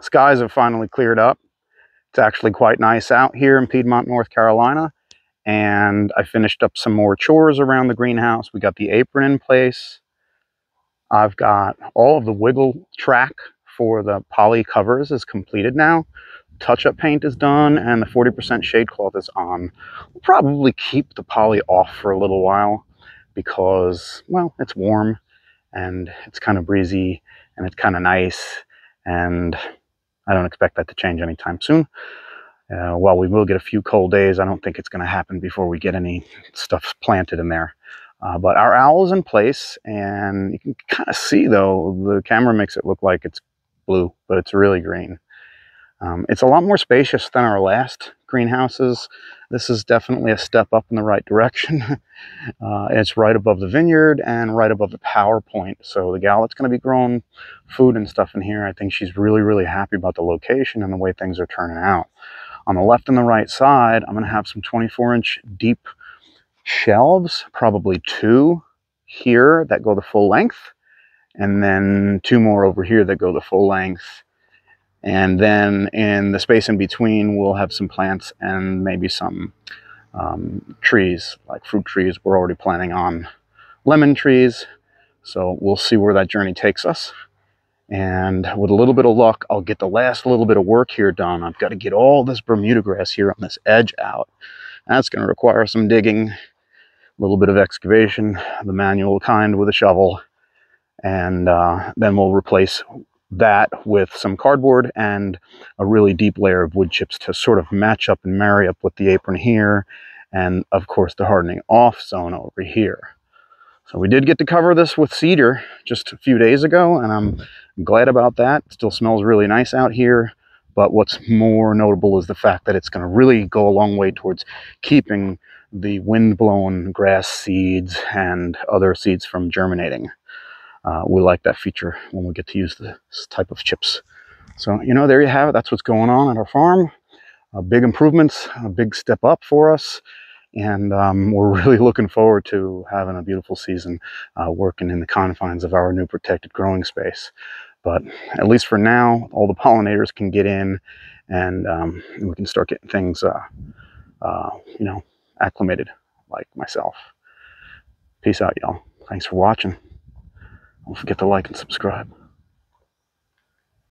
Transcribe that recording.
Skies have finally cleared up. It's actually quite nice out here in Piedmont, North Carolina. And I finished up some more chores around the greenhouse. We got the apron in place. I've got all of the wiggle track for the poly covers is completed now. Touch-up paint is done, and the 40% shade cloth is on. We'll probably keep the poly off for a little while because, well, it's warm and it's kind of breezy and it's kind of nice, and I don't expect that to change anytime soon. While we will get a few cold days, I don't think it's going to happen before we get any stuff planted in there. But our owl is in place, and you can kind of see, though, the camera makes it look like it's blue, but it's really green. It's a lot more spacious than our last greenhouses. This is definitely a step up in the right direction. It's right above the vineyard and right above the power point. So the gal that's going to be growing food and stuff in here, I think she's really, really happy about the location and the way things are turning out. On the left and the right side, I'm going to have some 24-inch deep shelves, probably 2 here that go the full length, and then 2 more over here that go the full length. And then in the space in between, we'll have some plants and maybe some trees, like fruit trees. We're already planning on lemon trees, so we'll see where that journey takes us. And with a little bit of luck, I'll get the last little bit of work here done. I've got to get all this Bermuda grass here on this edge out. That's going to require some digging, a little bit of excavation, the manual kind with a shovel, and then we'll replace that with some cardboard and a really deep layer of wood chips to sort of match up and marry up with the apron here, and of course the hardening off zone over here. So we did get to cover this with cedar just a few days ago, and I'm glad about that. It still smells really nice out here, but what's more notable is the fact that it's going to really go a long way towards keeping the wind-blown grass seeds and other seeds from germinating. We like that feature when we get to use this type of chips. So, you know, there you have it. That's what's going on at our farm. Big improvements, a big step up for us. And we're really looking forward to having a beautiful season working in the confines of our new protected growing space. But at least for now, all the pollinators can get in, and we can start getting things, you know, acclimated like myself. Peace out, y'all. Thanks for watching. Don't forget to like and subscribe.